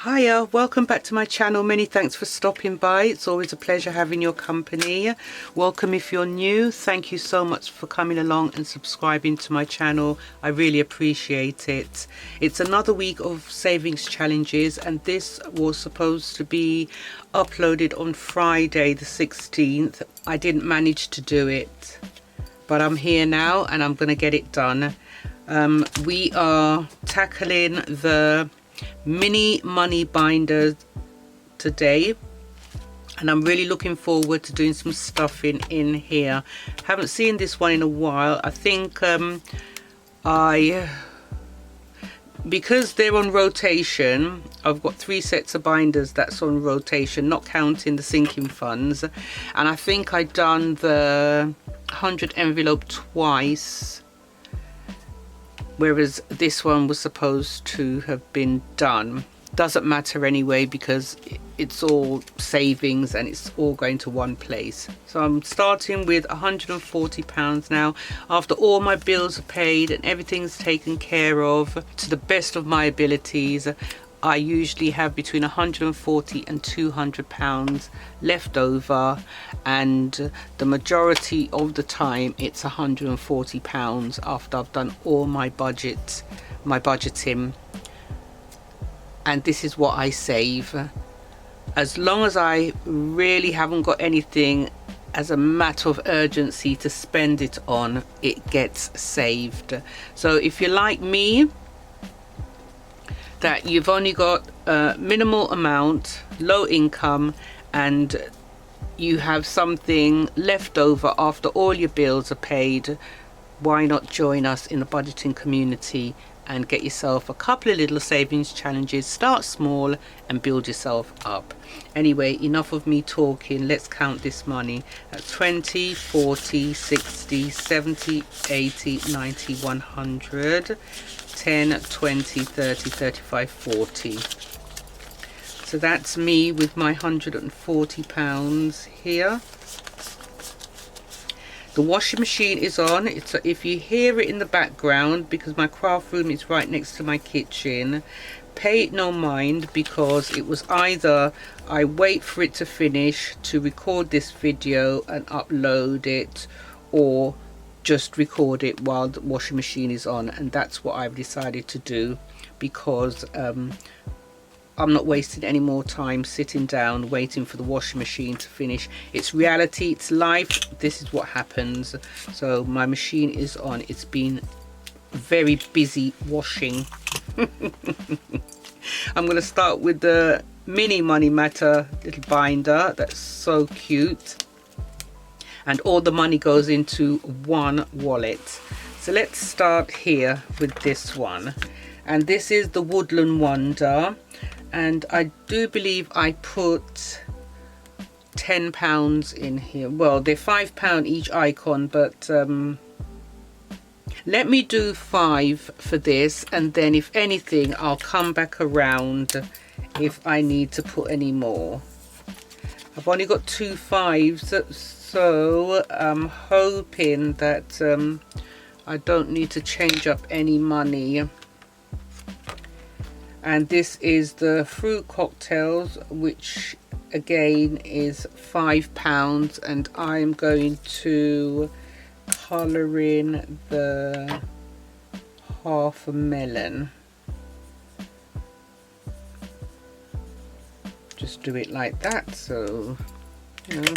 Hiya, welcome back to my channel. Many thanks for stopping by. It's always a pleasure having your company. Welcome if you're new. Thank you so much for coming along and subscribing to my channel. I really appreciate it. It's another week of savings challenges, and this was supposed to be uploaded on Friday the 16th. I didn't manage to do it, but I'm here now and I'm going to get it done. We are tackling the mini money binder today, and I'm really looking forward to doing some stuffing in here. Haven't seen this one in a while. I think because they're on rotation, I've got 3 sets of binders that's on rotation, not counting the sinking funds, and I think I've done the 100 envelope twice, whereas this one was supposed to have been done. Doesn't matter anyway, because it's all savings and it's all going to one place. So I'm starting with £140 now. After all my bills are paid and everything's taken care of to the best of my abilities, I usually have between £140 and £200 left over, and the majority of the time it's £140 after I've done all my budgeting. And this is what I save. As long as I really haven't got anything as a matter of urgency to spend it on, it gets saved. So if you're like me, that you've only got a minimal amount, low income, and you have something left over after all your bills are paid, why not join us in the budgeting community and get yourself a couple of little savings challenges? Start small and build yourself up. Anyway, enough of me talking. Let's count this money. 20, 40, 60, 70, 80, 90, 100, 10, 20, 30, 35, 40. So that's me with my £140 here. The washing machine is on. It's, if you hear it in the background, because my craft room is right next to my kitchen, pay it no mind, because it was either I wait for it to finish to record this video and upload it, or just record it while the washing machine is on, and that's what I've decided to do, because I'm not wasting any more time sitting down waiting for the washing machine to finish. It's reality, it's life, this is what happens. So my machine is on. It's been very busy washing. I'm going to start with the mini money matter little binder. That's so cute, and all the money goes into one wallet. So let's start here with this one, and this is the Woodland Wonder. And I do believe I put £10 in here. Well, they're £5 each icon, but let me do 5 for this, and then if anything I'll come back around if I need to put any more. I've only got 2 5s, so I'm hoping that I don't need to change up any money. And this is the fruit cocktails, which again is £5, and I'm going to colour in the half a melon. Just do it like that. So, you know,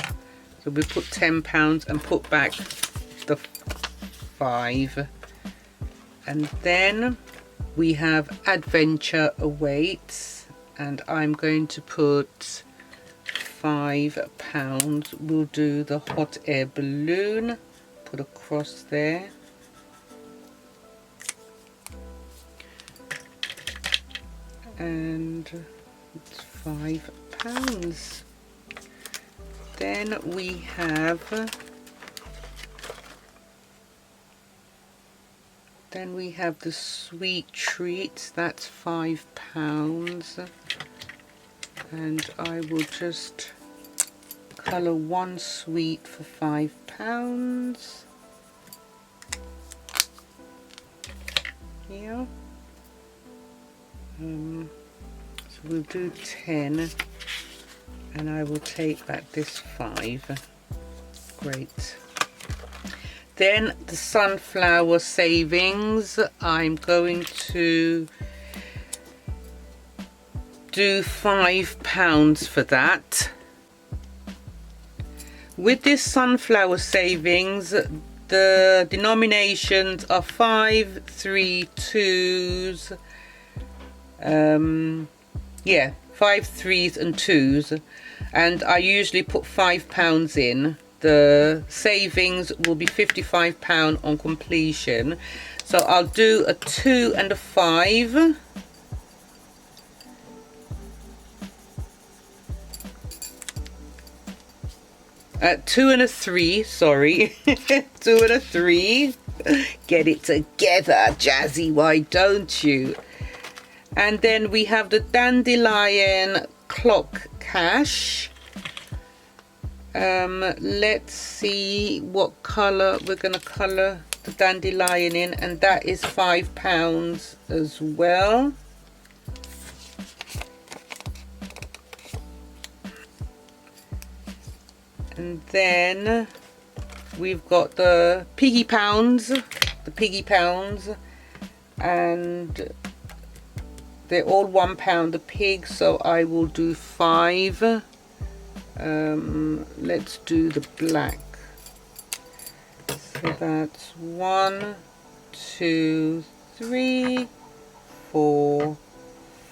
so we put £10 and put back the 5, and then we have Adventure Awaits, and I'm going to put £5. We'll do the hot air balloon, put across there, and it's £5. Then we have the sweet treats. That's £5, and I will just colour one sweet for £5 here. So we'll do 10, and I will take back this 5. Great. Then the sunflower savings, I'm going to do £5 for that. With this sunflower savings, the denominations are 5, 3, 2s. Yeah, 5 3s and 2s, and I usually put £5 in. The savings will be £55 on completion, so I'll do a 2 and a 5. Two and a 3, sorry. 2 and a 3. Get it together, Jazzy, why don't you? And then we have the dandelion clock cash. Let's see what colour we're going to colour the dandelion in, and that is £5 as well. And then we've got the piggy pounds, and they're all £1 a pig, so I will do 5. Let's do the black. So that's 1, 2, 3, 4,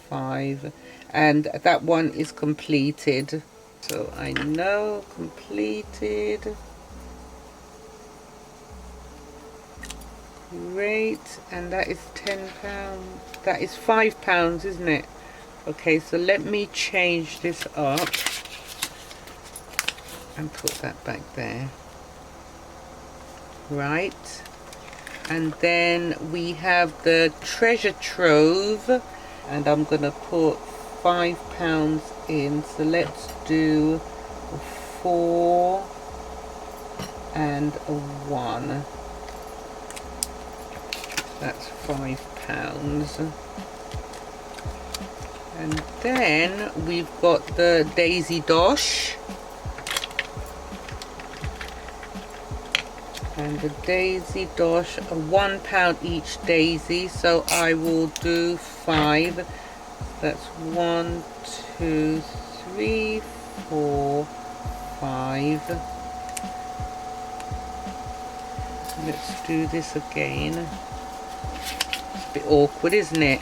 5, and that one is completed. So I know completed. Great, and that is £10. That is £5, isn't it? Okay, so let me change this up and put that back there. Right, and then we have the treasure trove, and I'm gonna put £5 in. So let's do a 4 and a 1. That's £5. And then we've got the daisy dosh, and the daisy dosh are £1 each daisy, so I will do 5. That's 1, 2, 3, 4, 5. Let's do this again. It's a bit awkward, isn't it?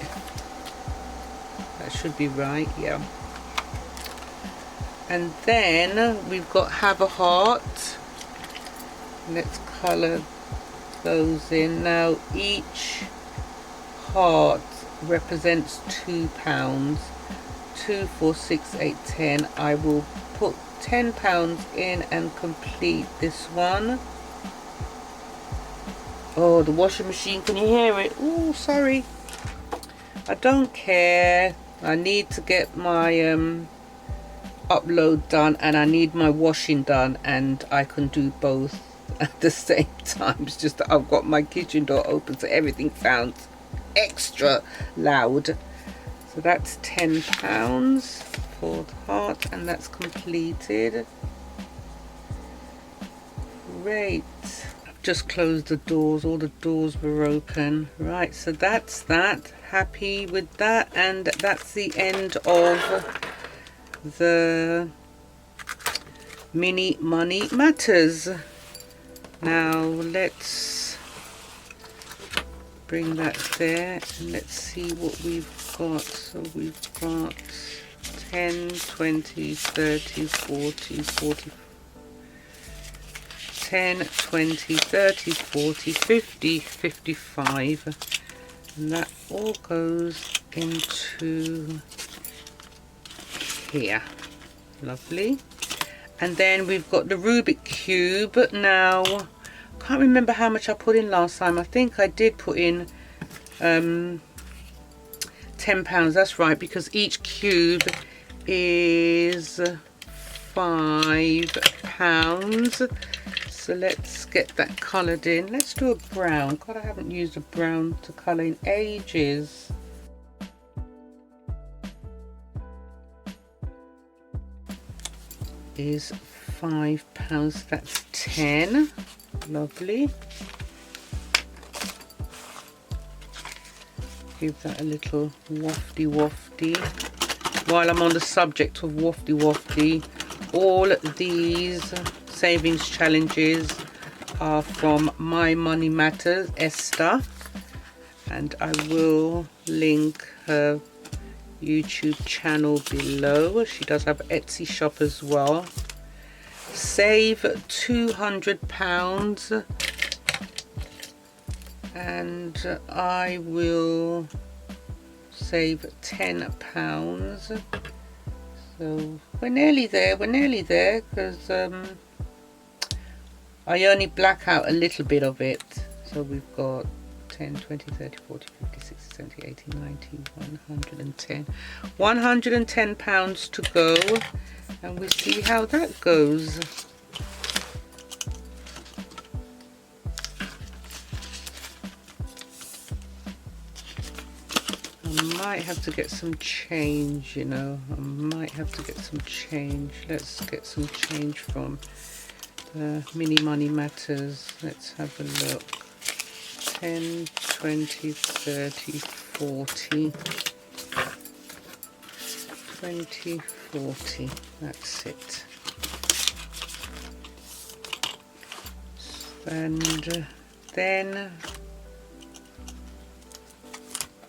That should be right, yeah. And then we've got have a heart. Let's colour those in. Now each heart represents £2. 2, 4, 6, 8, 10. I will put £10 in and complete this one. Oh, the washing machine, can you hear it? Oh, sorry. I don't care. I need to get my upload done, and I need my washing done, and I can do both at the same time. It's just that I've got my kitchen door open, so everything sounds extra loud. So that's £10 for the heart, and that's completed. Great. I've just closed the doors. All the doors were open. Right, so that's that. Happy with that, and that's the end of the mini money matters. Now let's bring that there, and let's see what we've got. So we've got 10, 20, 30, 40, 40, 10, 20, 30, 40, 50, 55, and that all goes into here. Lovely. And then we've got the Rubik cube. Now I can't remember how much I put in last time. I think I did put in £10. That's right, because each cube is £5. So let's get that coloured in. Let's do a brown. God, I haven't used a brown to colour in ages. is £5. That's 10. Lovely. Give that a little wafty. While I'm on the subject of wafty, all these savings challenges are from My Money Matters, Esther, and I will link her YouTube channel below. She does have Etsy shop as well. Save £200, and I will save £10. So we're nearly there, because I only black out a little bit of it. So we've got 10, 20, 30, 40, 50, 60, 70, 80, 90, 110. £110 to go, and we'll see how that goes. I might have to get some change, you know. I might have to get some change. Let's get some change from the Mini Money Matters. Let's have a look. 10, 20, 30, 40. 20, 40. That's it. And then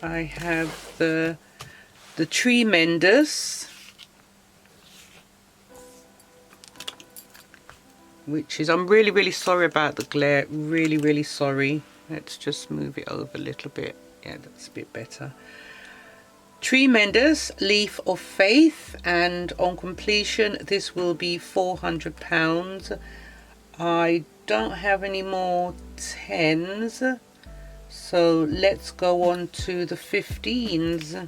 I have the tree menders, which is, I'm really sorry about the glare, really sorry. Let's just move it over a little bit. Yeah, that's a bit better. Tree menders, leaf of faith, and on completion this will be £400. I don't have any more 10s, so let's go on to the 15s.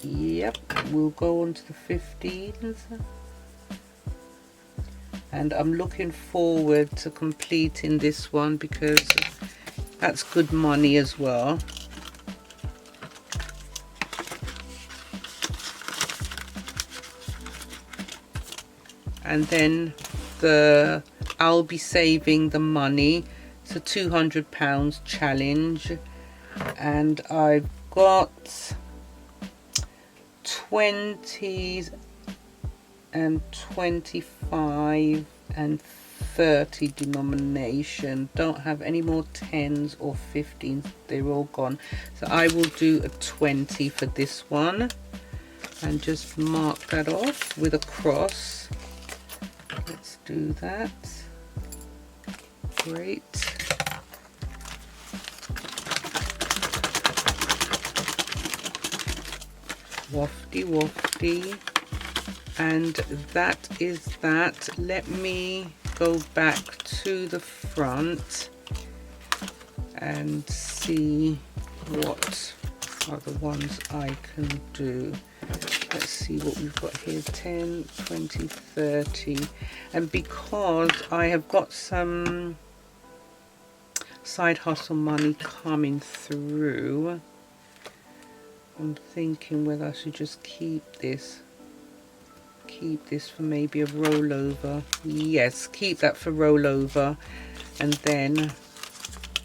Yep, we'll go on to the 15s. And I'm looking forward to completing this one because that's good money as well. And then I'll be saving the money. It's a £200 challenge, and I've got 20s and 25 and 30 denomination. Don't have any more 10s or 15s, they're all gone. So I will do a 20 for this one and just mark that off with a cross. Let's do that. Great. Wafty. And that is that. Let me go back to the front and see what are the ones I can do. Let's see what we've got here. 10, 20, 30. And because I have got some side hustle money coming through, I'm thinking whether I should just keep this for maybe a rollover. Yes, keep that for rollover, and then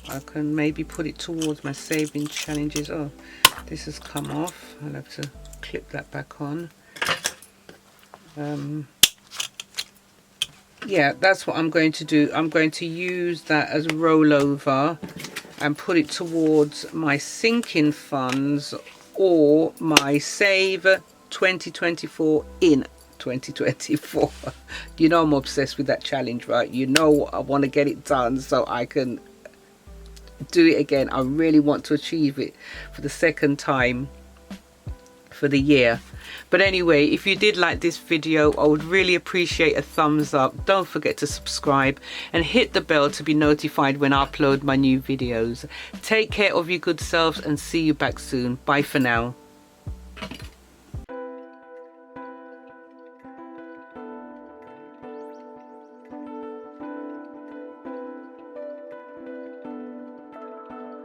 I can maybe put it towards my saving challenges. Oh, this has come off. I'll have to clip that back on. Yeah, that's what I'm going to do. I'm going to use that as rollover and put it towards my sinking funds or my save 2024 in 2024. You know I'm obsessed with that challenge, right? You know I want to get it done so I can do it again. I really want to achieve it for the second time for the year. But anyway, if you did like this video, I would really appreciate a thumbs up. Don't forget to subscribe and hit the bell to be notified when I upload my new videos. Take care of your good selves and see you back soon. Bye for now.